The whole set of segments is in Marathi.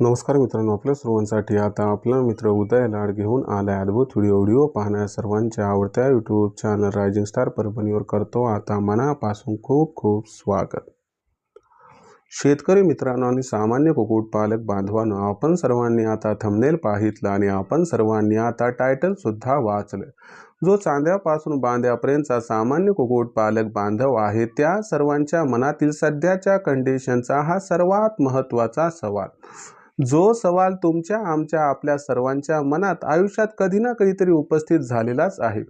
नमस्कार मित्रांनो, आपल्या सर्वांसाठी आता आपला मित्र उदय लाड घेऊन आलाय अद्भुत व्हिडिओ पाहण्या सर्वांच्या आवडत्या यूट्यूब चॅनल रायझिंग स्टार परभणीवर करतो आता मनापासून खूप खूप स्वागत। शेतकरी मित्रांनो आणि सामान्य कुक्कुटपालक बांधवांनो, आपण सर्वांनी आता थंबनेल पाहितलं आणि आपण सर्वांनी आता टायटल सुद्धा वाचलं। जो चांद्यापासून बांध्यापर्यंतचा सामान्य कुक्कुटपालक बांधव आहे त्या सर्वांच्या मनातील सध्याच्या कंडिशनचा हा सर्वात महत्त्वाचा सवाल, जो सवाल तुमच्या आमच्या आपल्या सर्वांच्या मनात आयुष्यात कधी ना कधीतरी उपस्थित झालेलाच आहे।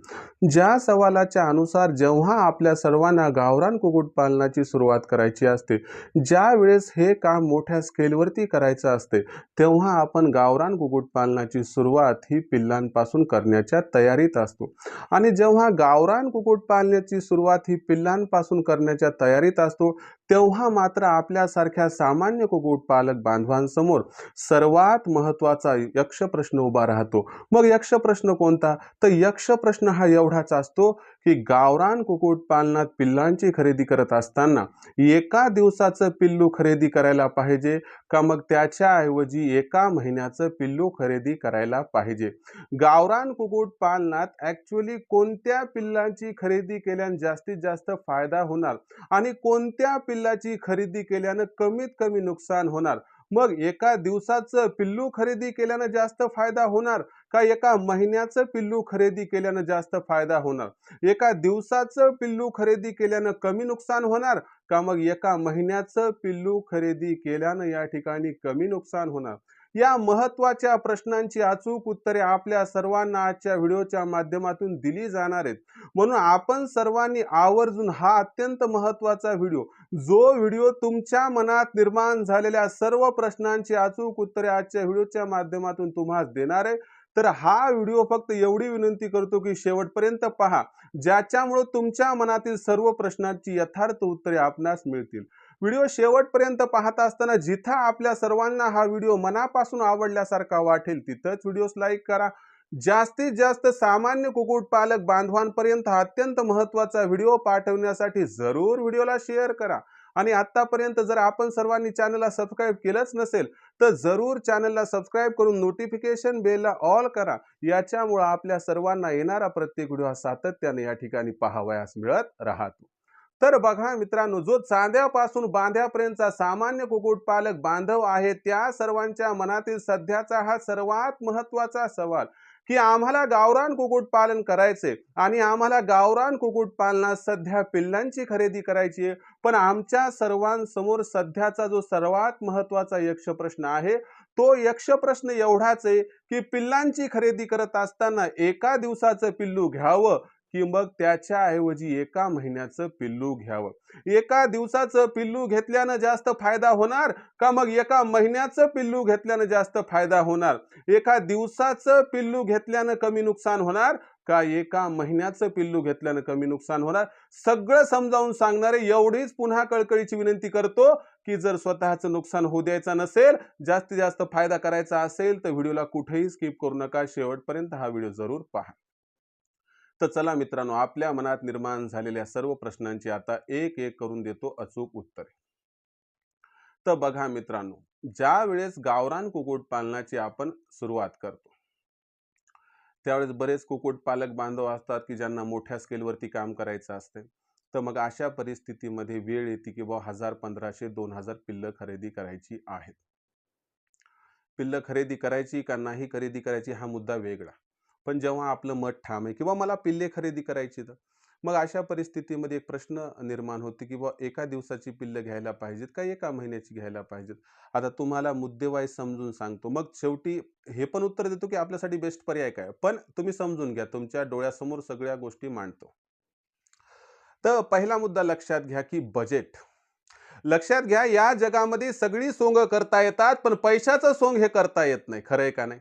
ज्या सवालाच्या अनुसार जेव्हा आपल्या सर्वांना गावरान कुक्कुटपालनाची सुरुवात करायची असते, ज्या वेळेस हे काम मोठ्या स्केलवरती करायचं असते, तेव्हा आपण गावरान कुक्कुटपालनाची सुरुवात ही पिल्लांपासून करण्याच्या तयारीत असतो। आणि जेव्हा गावरान कुक्कुटपालनाची सुरुवात ही पिल्लांपासून करण्याच्या तयारीत असतो, तेव्हा मात्र आपल्यासारख्या सामान्य कुक्कुटपालक बांधवांसमोर सर्वात महत्त्वाचा यक्ष प्रश्न उभा राहतो। मग यक्ष प्रश्न कोणता? तर यक्ष प्रश्न हा एवढाच असतो की गावरान कुक्कुटपालनात पिल्लांची खरेदी करत असताना एका दिवसाचं पिल्लू खरेदी करायला पाहिजे का मग त्याच्याऐवजी एका महिन्याचं पिल्लू खरेदी करायला पाहिजे? गावरान कुक्कुटपालनात ॲक्च्युअली कोणत्या पिल्लांची खरेदी केल्याने जास्तीत जास्त फायदा होणार आणि कोणत्या पिल्लाची खरेदी केल्याने कमीत कमी नुकसान होणार? मग एका दिवसाचं पिल्लू खरेदी केल्याने जास्त फायदा होणार का एका महिन्याचं पिल्लू खरेदी केल्याने जास्त फायदा होणार? एका दिवसाचं पिल्लू खरेदी केल्याने कमी नुकसान होणार का मग एका महिन्याचं पिल्लू खरेदी केल्याने या ठिकाणी कमी नुकसान होणार? या महत्त्वाच्या प्रश्नांची अचूक उत्तरे आपल्या सर्वांना आजच्या व्हिडिओच्या माध्यमातून दिली जाणार आहेत। म्हणून आपण सर्वांनी आवर्जून हा अत्यंत महत्त्वाचा व्हिडिओ, जो व्हिडिओ तुमच्या मनात निर्माण झालेल्या सर्व प्रश्नांची अचूक उत्तरे आजच्या व्हिडिओच्या माध्यमातून तुम्हाला देणार आहे, तर हा व्हिडिओ फक्त एवढी विनंती करतो की शेवटपर्यंत पहा, ज्याच्यामुळे तुमच्या मनातील सर्व प्रश्नांची यथार्थ उत्तरे आपणास मिळतील। व्हिडिओ शेवटपर्यंत पाहत असताना जिथं आपल्या सर्वांना हा व्हिडिओ मनापासून आवडल्यासारखा वाटेल तिथंच व्हिडिओस लाईक करा। जास्तीत जास्त सामान्य कुक्कुटपालक बांधवांपर्यंत हा अत्यंत महत्त्वाचा व्हिडिओ पाठवण्यासाठी जरूर व्हिडिओला शेअर करा। आणि आतापर्यंत जर आपण सर्वांनी चॅनलला सबस्क्राईब केलंच नसेल तर जरूर चॅनलला सबस्क्राईब करून नोटिफिकेशन बेलला ऑल करा। याच्यामुळे आपल्या सर्वांना येणारा प्रत्येक व्हिडिओ सातत्याने या ठिकाणी पाहावयास मिळत राहतो। तर बघा मित्रांनो, जो चांद्यापासून बांध्यापर्यंतचा सामान्य कुक्कुटपालक बांधव आहे त्या सर्वांच्या मनातील सध्याचा हा सर्वात महत्त्वाचा सवाल की आम्हाला गावरान कुक्कुटपालन करायचे आणि आम्हाला गावरान कुक्कुटपालनात सध्या पिल्लांची खरेदी करायची आहे, पण आमच्या सर्वांसमोर सध्याचा जो सर्वात महत्त्वाचा यक्ष प्रश्न आहे तो यक्ष प्रश्न एवढाच आहे की पिल्लांची खरेदी करत असताना एका दिवसाचं पिल्लू घ्यावं की मग त्याच्याऐवजी एका महिन्याचं पिल्लू घ्यावं? एका दिवसाचं पिल्लू घेतल्यानं जास्त फायदा होणार का मग एका महिन्याचं पिल्लू घेतल्यानं जास्त फायदा होणार? एका दिवसाचं पिल्लू घेतल्यानं कमी नुकसान होणार का एका महिन्याचं पिल्लू घेतल्यानं कमी नुकसान होणार? सगळं समजावून सांगणारे एवढीच पुन्हा कळकळीची विनंती करतो की जर स्वतःचं नुकसान होऊ द्यायचं नसेल, जास्तीत जास्त फायदा करायचा असेल तर व्हिडिओला कुठेही स्किप करू नका, शेवटपर्यंत हा व्हिडिओ जरूर पहा। तर चला मित्रांनो, आपल्या मनात निर्माण झालेल्या सर्व प्रश्नांची आता एक एक करून देतो अचूक उत्तरे। तर बघा मित्रांनो, ज्या वेळेस गावरान कुक्कुटपालनाची आपण सुरुवात करतो त्यावेळेस बरेच कुक्कुटपालक बांधव असतात की ज्यांना मोठ्या स्केलवरती काम करायचं असते। तर मग अशा परिस्थितीमध्ये वेळ येते की 1000, 1500, 2000 पिल्लं खरेदी करायची आहेत। पिल्लं खरेदी करायची का नाही खरेदी करायची हा मुद्दा वेगळा, पण जेव्हा आपलं मत ठाम आहे किंवा मला पिल्ले खरेदी करायची, तर मग अशा परिस्थितीमध्ये एक प्रश्न निर्माण होते की एका दिवसाची पिल्लं घ्यायला पाहिजेत का एका महिन्याची घ्यायला पाहिजेत? आता तुम्हाला मुद्देवाईज समजून सांगतो, मग शेवटी हे पण उत्तर देतो की आपल्यासाठी बेस्ट पर्याय काय, पण तुम्ही समजून घ्या, तुमच्या डोळ्यासमोर सगळ्या गोष्टी मांडतो। तर पहिला मुद्दा लक्षात घ्या की बजेट। लक्षात घ्या, या जगामध्ये सगळी सोंग करता येतात पण पैशाचं सोंग हे करता येत नाही, खरंय का नाही?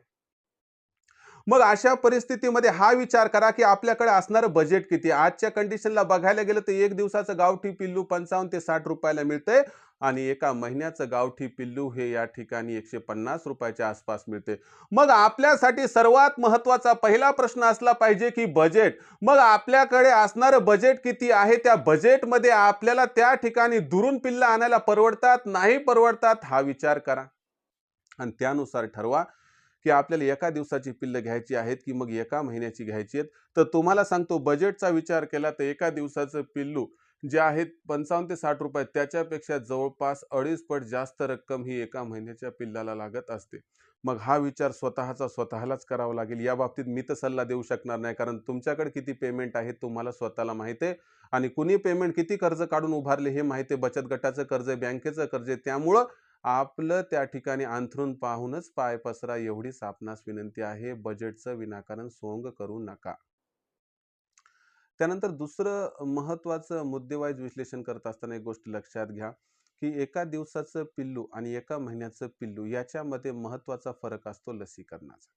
मग अशा परिस्थितीमध्ये हा विचार करा की आपल्याकडे असणारं बजेट किती? आजच्या कंडिशनला बघायला गेलं तर एक दिवसाचं गावठी पिल्लू 55 ते 60 रुपयाला मिळते आणि एका महिन्याचं गावठी पिल्लू हे या ठिकाणी 150 रुपयाच्या आसपास मिळते। मग आपल्यासाठी सर्वात महत्त्वाचा पहिला प्रश्न असला पाहिजे की बजेट। मग आपल्याकडे असणारं बजेट किती आहे? त्या बजेटमध्ये आपल्याला त्या ठिकाणी दुरून पिल्लं आणायला परवडतात, नाही परवडतात हा विचार करा। आणि त्यानुसार ठरवा की आपल्याला एका दिवसाची पिल्लं घ्यायची आहेत की मग एका महिन्याची घ्यायची आहेत. तर तुम्हाला सांगतो बजेटचा विचार केला तर एका दिवसाचं पिल्लू जे आहेत 55 ते 60 रुपये त्याच्यापेक्षा जवळपास 2.5 पट जास्त रक्कम ही एका महिन्याच्या पिल्लाला लागत असते. मग हा विचार स्वतःलाच करावा लागेल. या बाबतीत मी तर सल्ला देऊ शकणार नाही, कारण तुमच्याकडे किती पेमेंट आहे तुम्हाला स्वतःला माहिती आहे आणि कुणी पेमेंट किती कर्ज काढून उभारले हे माहिती आहे. बचत गटाचं कर्ज आहे, बँकेचं कर्ज आहे. त्यामुळं आपलं त्या ठिकाणी अंथरूण पाहूनच पाय पसरा एवढीच आपणास विनंती आहे. बजेटचं विनाकारण सोंग करू नका. त्यानंतर दुसरं महत्त्वाचं मुद्देवाईज विश्लेषण करत असताना एक गोष्ट लक्षात घ्या, की एका दिवसाचं पिल्लू आणि एका महिन्याचं पिल्लू याच्यामध्ये महत्त्वाचा फरक असतो लसीकरणाचा.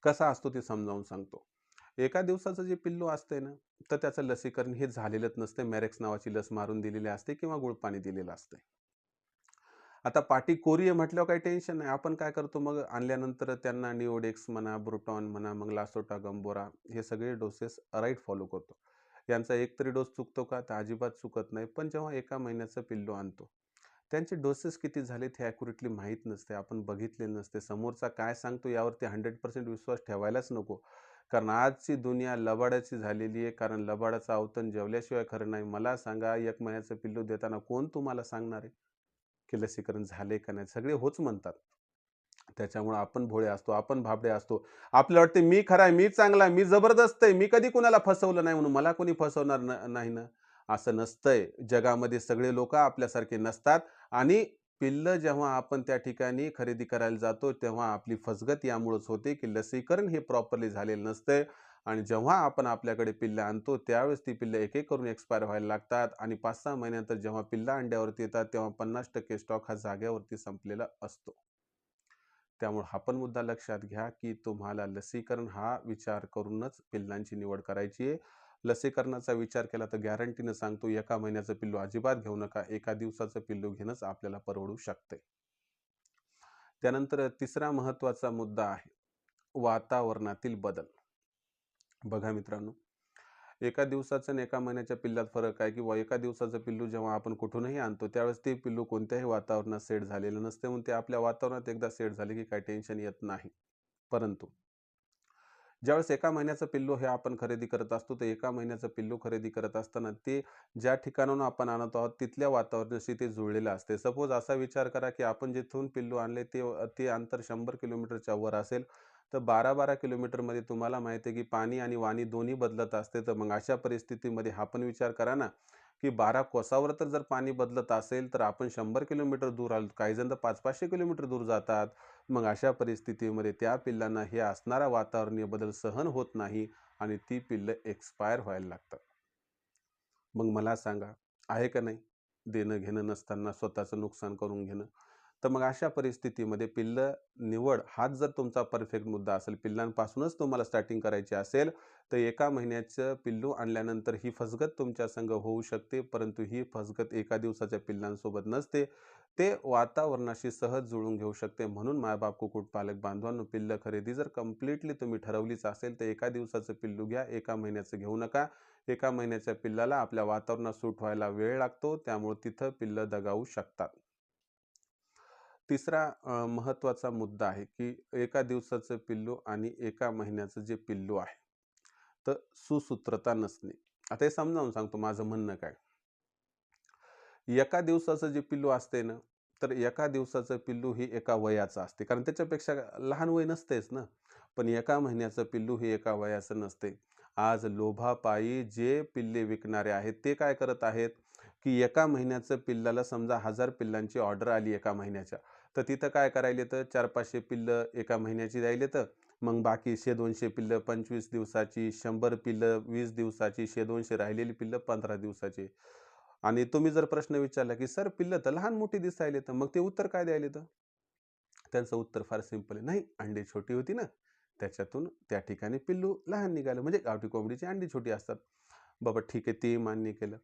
कसा असतो ते समजावून सांगतो. एका दिवसाचं जे पिल्लू असतंय ना, तर त्याचं लसीकरण हे झालेलंच नसतं. मॅरेक्स नावाची लस मारून दिलेली असते किंवा गुळपाणी दिलेलं असतंय. आता पाटी कोरी आहे म्हटल्यावर काही टेन्शन नाही. आपण काय करतो मग आणल्यानंतर त्यांना निओडेक्स म्हणा, ब्रुटॉन म्हणा, मग लासोटा, गंबोरा हे सगळे डोसेस राईट फॉलो करतो. यांचा एक तरी डोस चुकतो का? तर अजिबात चुकत नाही. पण जेव्हा एका महिन्याचं पिल्लू आणतो, त्यांचे डोसेस किती झालेत हे ॲक्युरेटली माहीत नसते. आपण बघितले नसते. समोरचा काय सांगतो यावरती 100% विश्वास ठेवायलाच नको. कारण आजची दुनिया लबाडाची झालेली आहे. कारण लबाडाचं अवतन जेवल्याशिवाय खरं नाही. मला सांगा, 1 महिन्याचं पिल्लू देताना कोण तुम्हाला सांगणार आहे की लसीकरण झाले का नाही? सगळे होच म्हणतात. त्याच्यामुळे आपण भोळे असतो, आपण भाबडे असतो. आपल्याला वाटते मी खरा आहे, मी चांगला आहे, मी जबरदस्त आहे, मी कधी कुणाला फसवलं नाही म्हणून मला कोणी फसवणार नाही ना. असं नसतंय. जगामध्ये सगळे लोकं आपल्यासारखे नसतात आणि पिल्लं जेव्हा आपण त्या ठिकाणी खरेदी करायला जातो, तेव्हा आपली फसगत यामुळेच होते, की लसीकरण हे प्रॉपरली झालेलं नसतंय आणि जेव्हा आपण आपल्याकडे पिल्लं आणतो, त्यावेळेस ती पिल्लं एक-एक करून एक्सपायर व्हायला लागतात आणि 5-6 महिन्यानंतर जेव्हा पिल्लं अंड्यावरती येतात, तेव्हा 50% स्टॉक हा जागेवरती संपलेला असतो. त्यामुळे हा पण मुद्दा लक्षात घ्या, की तुम्हाला लसीकरण हा विचार करूनच पिल्लांची निवड करायची आहे. लसीकरणाचा विचार केला तर गॅरंटीनं सांगतो एका महिन्याचं पिल्लू अजिबात घेऊ नका. एका दिवसाचं पिल्लू घेणंच आपल्याला परवडू शकते. त्यानंतर तिसरा महत्त्वाचा मुद्दा आहे, वातावरणातील बदल. बघा मित्रांनो, एका दिवसाचं आणि एका महिन्याच्या पिल्लात फरक आहे किंवा एका दिवसाचं पिल्लू जेव्हा आपण कुठूनही आणतो, त्यावेळेस ते पिल्लू कोणत्याही वातावरणात सेट झालेलं नसते. म्हणून ते आपल्या वातावरणात एकदा सेट झाले की काही टेन्शन येत नाही. परंतु ज्यावेळेस एका महिन्याचं पिल्लू हे आपण खरेदी करत असतो, तर एका महिन्याचं पिल्लू खरेदी करत असताना ते ज्या ठिकाणाहून आपण आणत आहोत, तिथल्या वातावरणाशी ते जुळलेलं असते. सपोज असा विचार करा, की आपण जिथून पिल्लू आणले ते ते अंतर 100 किलोमीटरच्या वर असेल, तर 12-12 किलोमीटरमध्ये तुम्हाला माहिती आहे, की पाणी आणि वाणी दोन्ही बदलत असते. तर मग अशा परिस्थितीमध्ये हा पण विचार करा ना, की 12 कोसावर तर जर पाणी बदलत असेल, तर आपण 100 किलोमीटर दूर आलो. काही जण तर 500-500 किलोमीटर दूर जातात. मग अशा परिस्थितीमध्ये त्या पिल्लांना हे असणारा वातावरणीय बदल सहन होत नाही आणि ती पिल्लं एक्सपायर व्हायला लागतात. मग मला सांगा, आहे का नाही? देणं-घेणं नसताना स्वतःचं नुकसान करून घेणं. तर मग अशा परिस्थितीमध्ये पिल्लं निवड हाच जर तुमचा परफेक्ट मुद्दा असेल, पिल्लांपासूनच तुम्हाला स्टार्टिंग करायची असेल, तर एका महिन्याचं पिल्लू आणल्यानंतर ही फसगत तुमच्या संग होऊ शकते. परंतु ही फसगत एका दिवसाच्या पिल्लांसोबत नसते. ते वातावरणाशी सहज जुळवून घेऊ शकते. म्हणून माय-बाप, कुक्कुटपालक बांधवांनो, पिल्लं खरेदी जर कंप्लीटली तुम्ही ठरवलीच असेल, तर एका दिवसाचं पिल्लू घ्या, एका महिन्याचं घेऊ नका. एका महिन्याच्या पिल्लाला आपल्या वातावरणात सूट व्हायला वेळ लागतो. त्यामुळे तिथं पिल्लं दगावू शकतात. तिसरा महत्त्वाचा मुद्दा आहे, की एका दिवसाचं पिल्लू आणि एका महिन्याचं जे पिल्लू आहे, तर सुसूत्रता नसणे. आता हे समजावून सांगतो माझं म्हणणं काय. एका दिवसाचं जे पिल्लू असते ना, तर एका दिवसाचं पिल्लू ही एका वयाचं असते. कारण त्याच्यापेक्षा लहान वय नसतेच ना. पण एका महिन्याचं पिल्लू हे एका वयाचं नसते. आज लोभापायी जे पिल्ले विकणारे आहेत, ते काय करत आहेत, की एका महिन्याचं पिल्लाला समजा 1000 पिल्लांची ऑर्डर आली एका महिन्याच्या. तर तिथं काय करायलेत 400-500 पिल्लं एका महिन्याची द्यायलेत. मग बाकी 100-200 पिल्लं 25 दिवसाची, 100 पिल्लं 20 दिवसाची, 100-200 राहिलेली पिल्लं 15 दिवसाची. आणि तुम्ही जर प्रश्न विचारला, की "सर पिल्लं तर लहान-मोठी दिसायलेत." मग ते उत्तर काय द्यायलेत? त्यांचं उत्तर फार सिंपल आहे. "नाही, अंडी छोटी होती ना, त्याच्यातून त्या ठिकाणी पिल्लू लहान निघालं." म्हणजे गावठी कोंबडीची अंडी छोटी असतात. बाबा ठीक आहे, ते मान्य केलं.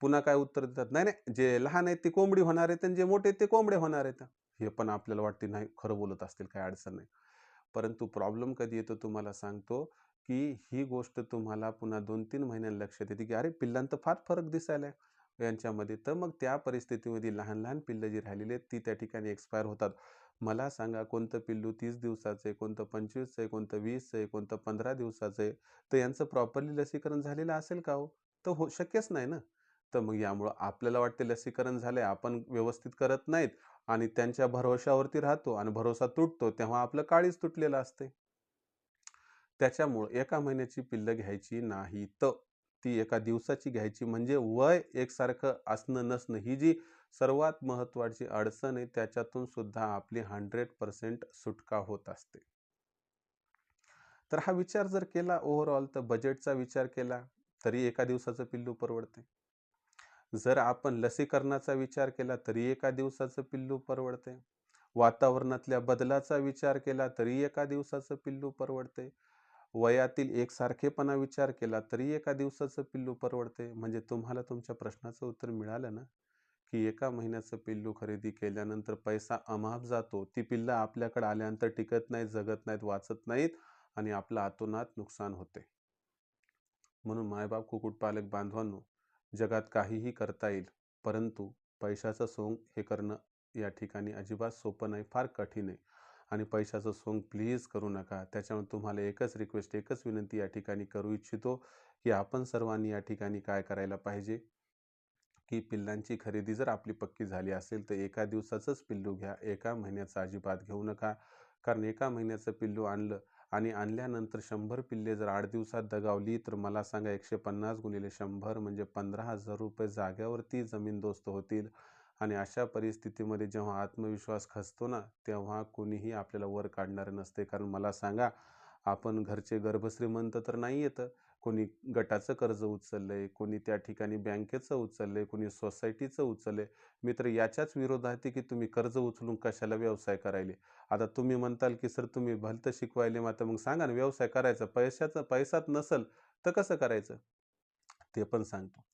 पुन्हा काय उत्तर देतात, "नाही, नाही, जे लहान आहेत ते कोंबडी होणार आहेत आणि जे मोठे आहेत ते कोंबडे होणार आहेत." हे पण आपल्याला वाटते, नाही खरं बोलत असतील, काही अडचण नाही. परंतु प्रॉब्लेम कधी येतो तुम्हाला सांगतो, की ही गोष्ट तुम्हाला पुन्हा 2-3 महिन्यांनी लक्षात येते, की अरे पिल्लांत फार फरक दिसायलाय यांच्यामध्ये. तर मग त्या परिस्थितीमध्ये लहान-लहान पिल्लं जी राहिलेली आहेत ती त्या ठिकाणी एक्सपायर होतात. मला सांगा कोणतं पिल्लू 30 दिवसाचं आहे, कोणतं 25चं आहे, कोणतं 20चं आहे, कोणतं 15 दिवसाचं आहे. तर यांचं प्रॉपरली लसीकरण झालेलं असेल का हो? तर शक्यच नाही ना. तर मग यामुळं आपल्याला वाटते लसीकरण झालंय, आपण व्यवस्थित करत नाहीत आणि त्यांच्या भरवशावरती राहतो आणि भरोसा तुटतो, तेव्हा आपलं काळीज तुटलेलं असते. त्याच्यामुळं एका महिन्याची पिल्लं घ्यायची नाहीत. ती एका दिवसाची घ्यायची म्हणजे वय एकसारखं असणं नसणं ही जी सर्वात महत्त्वाची अडचण आहे त्याच्यातून सुद्धा आपली 100% सुटका होत असते. तर हा विचार जर केला ओव्हरऑल तर बजेटचा विचार केला तरी एका दिवसाचं पिल्लू परवडते. जर आपण लसीकरणाचा विचार केला तरी एका दिवसाचं पिल्लू परवडते. वातावरणातल्या बदलाचा विचार केला तरी एका दिवसाचं पिल्लू परवडते. वयातील एकसारखेपणा विचार केला तरी एका दिवसाचं पिल्लू परवडते. म्हणजे तुम्हाला तुमच्या प्रश्नाचं उत्तर मिळालं ना, की एका महिन्याचं पिल्लू खरेदी केल्यानंतर पैसा अमाप जातो. ती पिल्लं आपल्याकडे आल्यानंतर टिकत नाहीत, जगत नाहीत, वाचत नाहीत आणि आपलं अतोनात नुकसान होते. म्हणून मायबाप कुक्कुटपालक बांधवांनो, जगात काहीही करता येईल, परंतु पैशाचं सोंग हे करणं या ठिकाणी अजिबात सोपं नाही, फार कठीण आहे. आणि पैशाचं सोंग प्लीज करू नका. त्याच्यामुळे तुम्हाला एकच रिक्वेस्ट, एकच विनंती या ठिकाणी करू इच्छितो, की आपण सर्वांनी या ठिकाणी काय करायला पाहिजे, की पिल्लांची खरेदी जर आपली पक्की झाली असेल, तर एका दिवसाचंच पिल्लू घ्या. एका महिन्याचं अजिबात घेऊ नका. कारण एका महिन्याचं पिल्लू आणलं आणि आणल्यानंतर 100 पिल्ले जर 8 दिवसात दगावली, तर मला सांगा 150 गुणिले 100 म्हणजे ₹15,000 जागेवरती जमीनदोस्त होतील. आणि अशा परिस्थितीमध्ये जेव्हा आत्मविश्वास खचतो ना, तेव्हा कोणीही आपल्याला वर काढणारं नसते. कारण मला सांगा, आपण घरचे गर्भश्रीमंत तर नाही आहेत. कोणी गटाचं कर्ज उचललंय, कोणी त्या ठिकाणी बँकेचं उचललंय, कोणी सोसायटीचं उचललंय. मी तर याच्याच विरोधात आहे, की तुम्ही कर्ज उचलून कशाला व्यवसाय करायले. आता तुम्ही म्हणताल, की "सर तुम्ही भलतं शिकवायले, मग आता मग सांगा ना व्यवसाय करायचा. पैसाच नसेल तर कसं करायचं?" ते पण सांगतो.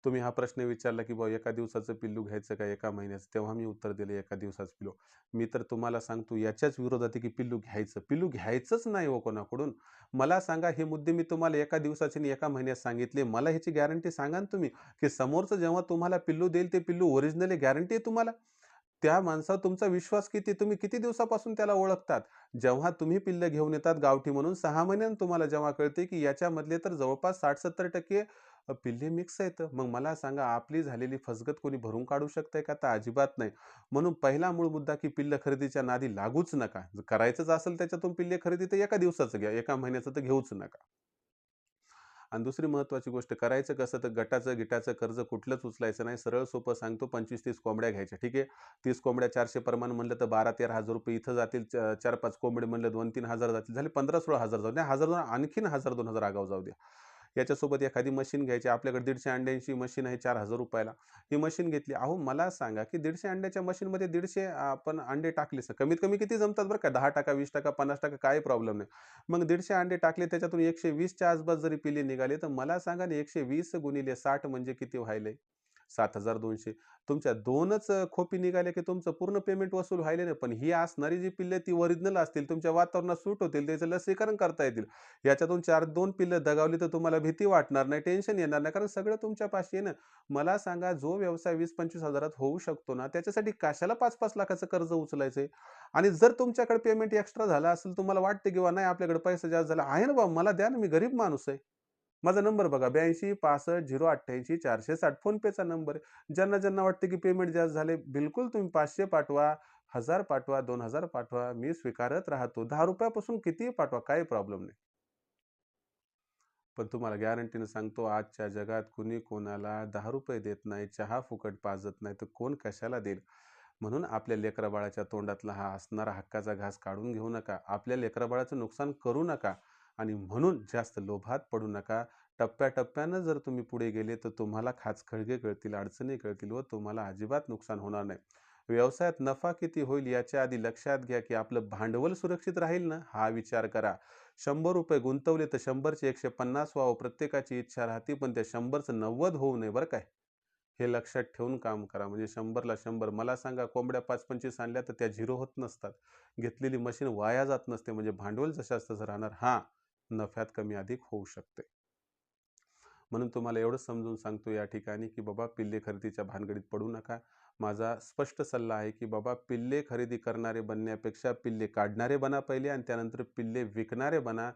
तुम्ही हा प्रश्न विचारला, की "बुवा एका दिवसाचं पिल्लू घ्यायचं का एका महिन्याचं?" तेव्हा मी उत्तर दिलं, "एका दिवसाचं पिल्लू." मी तर तुम्हाला सांगतो याच्याच विरोधात आहे, की पिल्लू घ्यायचं. पिल्लू घ्यायचंच नाही हो कोणाकडून. मला सांगा हे मुद्दे मी तुम्हाला एका दिवसाचे आणि एका महिन्यात सांगितले. मला ह्याची गॅरंटी सांगा ना तुम्ही, की समोरचं जेव्हा तुम्हाला पिल्लू देईल, ते पिल्लू ओरिजिनल गॅरंटी आहे तुम्हाला? त्या माणसावर तुमचा विश्वास किती? तुम्ही किती दिवसापासून त्याला ओळखतात? जेव्हा तुम्ही पिल्लं घेऊन येतात गावठी म्हणून 6 महिन्यांनी तुम्हाला जेव्हा कळते, की याच्यामधले तर जवळपास 60-70% पिल्ले मिक्स आहेत. मग मला सांगा आपली झालेली फसगत कोणी भरून काढू शकतंय का? तर अजिबात नाही. म्हणून पहिला मूळ मुद्दा, की पिल्लं खरेदीच्या नादी लागूच नका. जर करायचंच असेल त्याच्यातून पिल्ले खरेदी तर एका दिवसाचं घ्या. एका महिन्याचं तर घेऊच नका. आणि दुसरी महत्त्वाची गोष्ट करायचं कसं तर गटाचं-गिटाचं कर्ज कुठलंच उचलायचं नाही. सरळ सोपं सांगतो 25-30 कोंबड्या घ्यायच्या. ठीक आहे. 30 कोंबड्या 400 प्रमाण म्हणलं तर ₹12,000-13,000 इथं जातील. 4-5 कोंबडे म्हणलं 2,000-3,000 जातील. झाले 15,000-16,000 जाऊ द्या. 1,000 आणखीन 1,000-2,000 आगाऊ जाऊ द्या. याच्यासोबत एखादी मशीन घ्यायची. आपल्याकडे 150 अंड्यांची मशीन आहे ₹4,000 ला. ही मशीन घेतली. अहो मला सांगा, की 150 अंड्याच्या मशीनमध्ये 150 आपण अंडे टाकले. कमीत कमी किती जमतात बरं का? 10%, 20%, 50% काही प्रॉब्लेम नाही. मग 150 अंडे टाकले त्याच्यातून 120च्या आसपास जरी पिल्ले निघाले, तर मला सांगा ना 120 गुणिले 60 म्हणजे किती व्हायले? 7,200. तुमच्या 2च खोपी निघाल्या, की तुमचं पूर्ण पेमेंट वसूल व्हायले ना. पण ही असणारी जी पिल्ले ती ओरिजिनल असतील, तुमच्या वातावरणात सूट होतील, त्याचं लसीकरण करता येतील. याच्यातून 2 पिल्लं दगावली तर तुम्हाला भीती वाटणार नाही, टेन्शन येणार नाही, कारण सगळं तुमच्यापाशी आहे ना. मला सांगा जो व्यवसाय 20-25 हजारात होऊ शकतो ना, त्याच्यासाठी कशाला 5-5 लाखाचं कर्ज उचलायचंय? आणि जर तुमच्याकडे पेमेंट एक्स्ट्रा झालं असेल, तुम्हाला वाटतं किंवा नाही आपल्याकडे पैसा जास्त झाला, आहे ना बाबा मला द्या ना, मी गरीब माणूस आहे. माझा नंबर बघा 82 65 088 460 फोनपेचा नंबर आहे. ज्यांना वाटतं की पेमेंट जास्त झाले, बिलकुल तुम्ही 500 पाठवा, 1000 पाठवा, 2000 पाठवा, मी स्वीकारत राहतो. ₹10 पासून कितीही पाठवा, काही प्रॉब्लेम नाही. पण तुम्हाला गॅरंटीने सांगतो आजच्या जगात कुणी कोणाला ₹10 देत नाही, चहा फुकट पाजत नाही, तर कोण कशाला देईल? म्हणून आपल्या लेकराबाळाच्या तोंडातला हा असणारा हक्काचा घास काढून घेऊ नका. आपल्या लेकराबाळाचं नुकसान करू नका आणि म्हणून जास्त लोभात पडू नका. टप्प्याटप्प्यानं जर तुम्ही पुढे गेले, तर तुम्हाला खाचखळगे कळतील, अडचणी कळतील व तुम्हाला अजिबात नुकसान होणार नाही. व्यवसायात नफा किती होईल याच्या आधी लक्षात घ्या, की आपलं भांडवल सुरक्षित राहील ना, हा विचार करा. ₹100 गुंतवले तर 100चे 150 व्हावं प्रत्येकाची इच्छा राहते, पण त्या 100चं 90 होऊ नये बरं काय. हे लक्षात ठेवून काम करा. म्हणजे 100ला 100 मला सांगा कोंबड्या 5-25 आणल्या तर त्या 0 होत नसतात. घेतलेली मशीन वाया जात नसते. म्हणजे भांडवल जशास तसं राहणार. हां, नफ्यात कमी अधिक होऊ शकते. म्हणून तुम्हाला एवढंच समजून सांगतो या ठिकाणी, की बाबा पिल्ले खरेदीच्या भानगडीत पडू नका. माझा स्पष्ट सल्ला आहे की बाबा पिल्ले खरेदी करणारे बनण्यापेक्षा पिल्ले काढणारे बना पहिले आणि त्यानंतर पिल्ले विकणारे बना.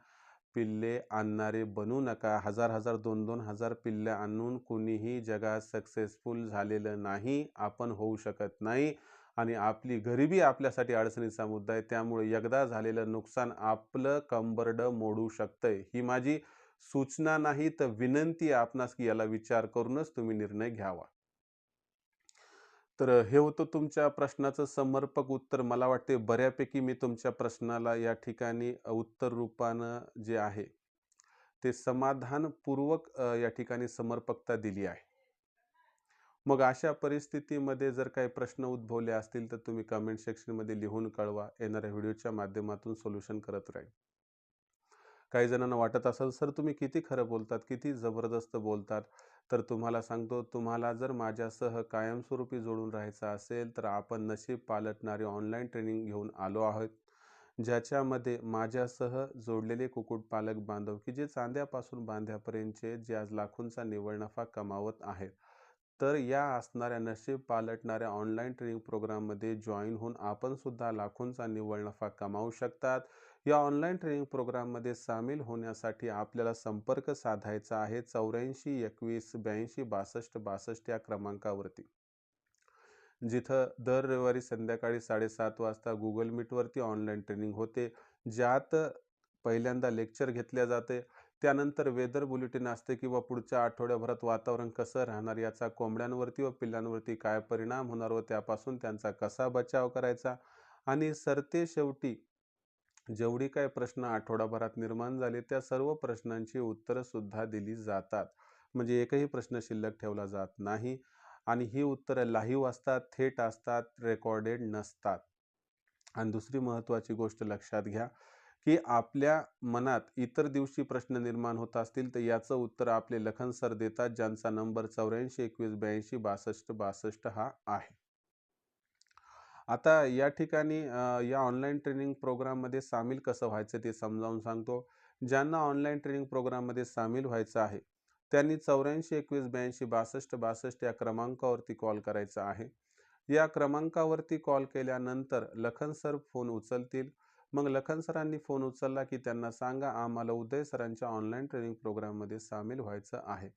पिल्ले आणणारे बनू नका. हजार-हजार, 2-2 हजार पिल्ले आणून कुणीही जगात सक्सेसफुल झालेलं नाही. आपण होऊ शकत नाही आणि आपली गरिबी आपल्यासाठी अडचणीचा मुद्दा आहे. त्यामुळे एकदा झालेलं नुकसान आपलं कंबरडं मोडू शकतंय. ही माझी सूचना नाही तर विनंती आहे आपणास की याला विचार करूनच तुम्ही निर्णय घ्यावा. तर हे होतं तुमच्या प्रश्नाचं समर्पक उत्तर. मला वाटते बऱ्यापैकी मी तुमच्या प्रश्नाला या ठिकाणी उत्तर रूपानं जे आहे, ते समाधानपूर्वक या ठिकाणी समर्पकता दिली आहे. मग अशा परिस्थितीमध्ये जर काही प्रश्न उद्भवले असतील, तर तुम्ही कमेंट सेक्शनमध्ये लिहून कळवा. येणाऱ्या व्हिडिओच्या माध्यमातून सोल्युशन करत राहील. काही जणांना वाटत असेल, "सर तुम्ही किती खरं बोलतात, किती जबरदस्त बोलतात." तर तुम्हाला सांगतो, तुम्हाला जर माझ्यासह कायमस्वरूपी जोडून राहायचं असेल, तर आपण नशीब पालटणारी ऑनलाईन ट्रेनिंग घेऊन आलो आहोत. ज्याच्यामध्ये माझ्यासह जोडलेले कुक्कुटपालक बांधव, की जे चांद्यापासून बांध्यापर्यंतचे जे आज लाखोंचा निव्वळ नफा कमावत आहेत. तर या असणाऱ्या नशीब पालटणाऱ्या ऑनलाईन ट्रेनिंग प्रोग्राममध्ये जॉईन होऊन आपण सुद्धा लाखोंचा निव्वळ नफा कमावू शकतात. या ऑनलाईन ट्रेनिंग प्रोग्राममध्ये सामील होण्यासाठी आपल्याला संपर्क साधायचा आहे 84 21 82 62 62 या क्रमांकावरती. जिथं दर रविवारी संध्याकाळी 7:30 वाजता Google मीटवरती ऑनलाईन ट्रेनिंग होते. ज्यात पहिल्यांदा लेक्चर घेतल्या जाते. त्यानंतर वेदर बुलेटिन असते किंवा पुढच्या आठवड्याभरात वातावरण कसं राहणार, याचा कोंबड्यांवरती व पिल्लांवरती काय परिणाम होणार व त्यापासून त्यांचा कसा बचाव करायचा आणि सरतेशेवटी जेवढी काही प्रश्न आठवडाभरात निर्माण झाले, त्या सर्व प्रश्नांची उत्तरं सुद्धा दिली जातात. म्हणजे एकही प्रश्न शिल्लक ठेवला जात नाही आणि ही उत्तरं लाईव्ह असतात, थेट असतात, रेकॉर्डेड नसतात. आणि दुसरी महत्त्वाची गोष्ट लक्षात घ्या, की आपल्या मनात इतर दिवशी प्रश्न निर्माण होत असतील, तर याचं उत्तर आपले लखन सर देतात, ज्यांचा नंबर 84 21 82 62 62 हा आहे. आता या ठिकाणी या ऑनलाईन ट्रेनिंग प्रोग्राममध्ये सामील कसं व्हायचं ते समजावून सांगतो. ज्यांना ऑनलाईन ट्रेनिंग प्रोग्राममध्ये सामील व्हायचं आहे, त्यांनी 84 21 82 62 62 या क्रमांकावरती कॉल करायचा आहे. या क्रमांकावरती कॉल केल्यानंतर लखन सर फोन उचलतील. मग लखन सरांनी फोन उचलला की त्यांना सांगा, आम्हाला उदय सरांच्या ऑनलाईन ट्रेनिंग प्रोग्राममध्ये सामील व्हायचं आहे.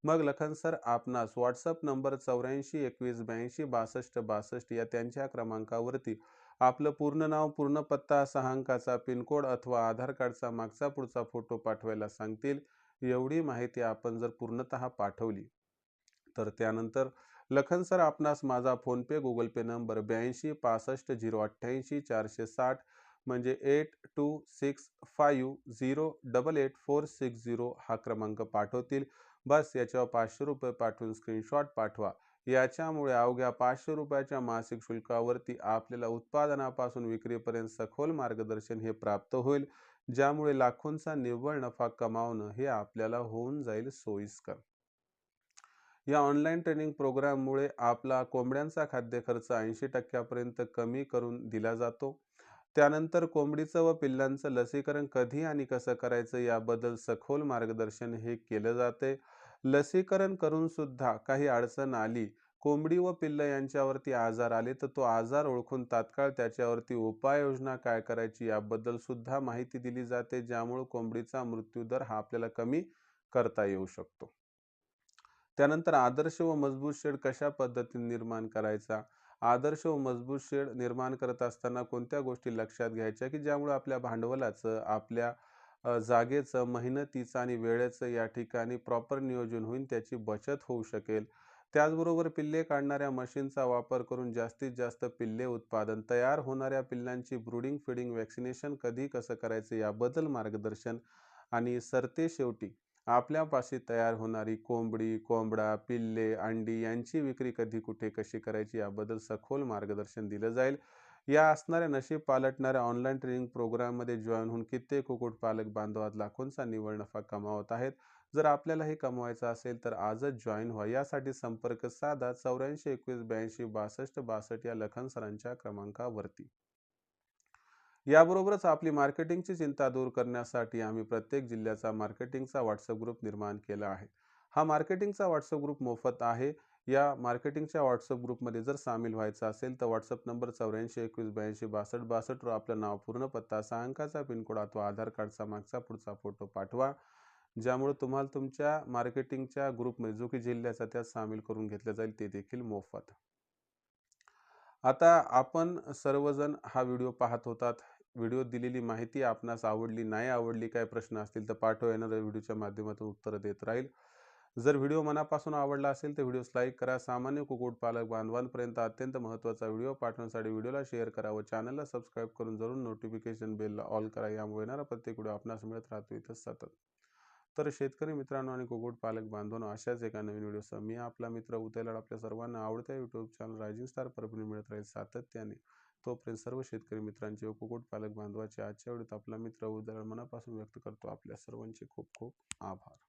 मग लखन सर आपणास WhatsApp नंबर 84 21 82 62 62 या त्यांच्या क्रमांकावरती आपलं पूर्ण नाव, पूर्ण पत्ता, 6 अंकाचा पिनकोड अथवा आधार कार्डचा मागचा पुढचा फोटो पाठवायला सांगतील. एवढी माहिती आपण जर पूर्णतः पाठवली, तर त्यानंतर लखन सर आपणास माझा फोनपे, गुगल पे नंबर 82 65 088 460 म्हणजे 8265088460 हा क्रमांक पाठवतील. बस याच्यावर ₹500 पाठवून स्क्रीनशॉट पाठवा. याच्यामुळे अवघ्या ₹500च्या मासिक शुल्कावरती आपल्याला उत्पादनापासून विक्रीपर्यंत सखोल मार्गदर्शन हे प्राप्त होईल. ज्यामुळे लाखोंचा निव्वळ नफा कमावणं हे आपल्याला होऊन जाईल सोयीस्कर. या ऑनलाईन ट्रेनिंग प्रोग्राममुळे आपला कोंबड्यांचा खाद्य खर्च 80% पर्यंत कमी करून दिला जातो. त्यानंतर कोंबडीचं व पिल्लांचं लसीकरण कधी आणि कसं करायचं याबद्दल सखोल मार्गदर्शन हे केलं जाते. लसीकरण करून सुद्धा काही अडचण आली, कोंबडी व पिल्लं यांच्यावरती आजार आले, तर तो आजार ओळखून तात्काळ त्याच्यावरती उपाययोजना काय करायची याबद्दल सुद्धा माहिती दिली जाते. ज्यामुळे कोंबडीचा मृत्यूदर हा आपल्याला कमी करता येऊ शकतो. त्यानंतर आदर्श व मजबूत शेड कशा पद्धतीने निर्माण करायचा? आदर्श व मजबूत शेड निर्माण करत असताना कोणत्या गोष्टी लक्षात घ्यायच्या, की ज्यामुळे आपल्या भांडवलाचं, आपल्या जागेचं, मेहनतीचं आणि वेळेचं या ठिकाणी प्रॉपर नियोजन होईल, त्याची बचत होऊ शकेल. त्याचबरोबर पिल्ले काढणाऱ्या मशीनचा वापर करून जास्तीत जास्त पिल्ले उत्पादन, तयार होणाऱ्या पिल्लांची ब्रूडिंग, फीडिंग, व्हॅक्सिनेशन कधी कसं करायचं याबद्दल मार्गदर्शन आणि सरतेशेवटी आपल्यापाशी तयार होणारी कोंबडी, कोंबडा, पिल्ले, अंडी यांची विक्री कधी, कुठे, कशी करायची याबद्दल सखोल मार्गदर्शन दिलं जाईल. या असणाऱ्या नशीब पालटणाऱ्या ऑनलाईन ट्रेनिंग प्रोग्राममध्ये जॉईन होऊन कित्येक कुक्कुटपालक बांधव आज लाखोंचा निव्वळ नफा कमावत आहेत. जर आपल्यालाही कमवायचं असेल तर आजच जॉईन व्हा. यासाठी संपर्क साधा 84 21 82 62 62 या लखन सरांच्या क्रमांकावरती. याबरोबरच आपली मार्केटिंगची चिंता दूर करण्यासाठी आम्ही प्रत्येक जिल्ह्याचा मार्केटिंगचा व्हॉट्सअप ग्रुप निर्माण केला आहे. हा मार्केटिंगचा व्हॉट्सअप ग्रुप मोफत आहे. या मार्केटिंगच्या व्हॉट्सअप ग्रुपमध्ये जर सामील व्हायचं असेल तर व्हॉट्सअप नंबर 84 21 82 62 62 वर आपलं नाव, पूर्ण पत्ता, 6 अंकाचा पिनकोड अथवा आधार कार्डचा मागचा पुढचा फोटो पाठवा, ज्यामुळे तुम्हाला तुमच्या मार्केटिंगच्या ग्रुपमध्ये जो की जिल्ह्याचा त्यात सामील करून घेतलं जाईल, ते देखील मोफत. आता आपण सर्वजण हा व्हिडिओ पाहत होतात. व्हिडिओत दिलेली माहिती आपणास आवडली, नाही आवडली, काही प्रश्न असतील तर पाठवा, येणाऱ्या व्हिडिओच्या माध्यमातून उत्तरं देत राहील. जर व्हिडिओ मनापासून आवडला असेल तर व्हिडिओस लाईक करा. सामान्य कुक्कुटपालक बांधवांपर्यंत अत्यंत महत्त्वाचा व्हिडिओ पाठवण्यासाठी व्हिडिओला शेअर करा व चॅनलला सबस्क्राईब करून जरूर नोटिफिकेशन बेलला ऑल करा. यामुळे येणारा प्रत्येक व्हिडिओ आपणास मिळत राहतो इथं सतत. तर शेतकरी मित्रांनो आणि कुक्कुटपालक बांधवांनो, अशाच एका नवीन व्हिडिओसह मी आपला मित्र उदय आपल्या सर्वांना आवडत्या YouTube channel rising star Parbhani मिळत राहील सातत्याने. तोपर्यंत सर्व शेतकरी मित्रांचे व कुक्कुटपालक बांधवाचे आजच्या व्हिडिओत आपला मित्र उदय मनापासून व्यक्त करतो आपल्या सर्वांचे खूप खूप आभार.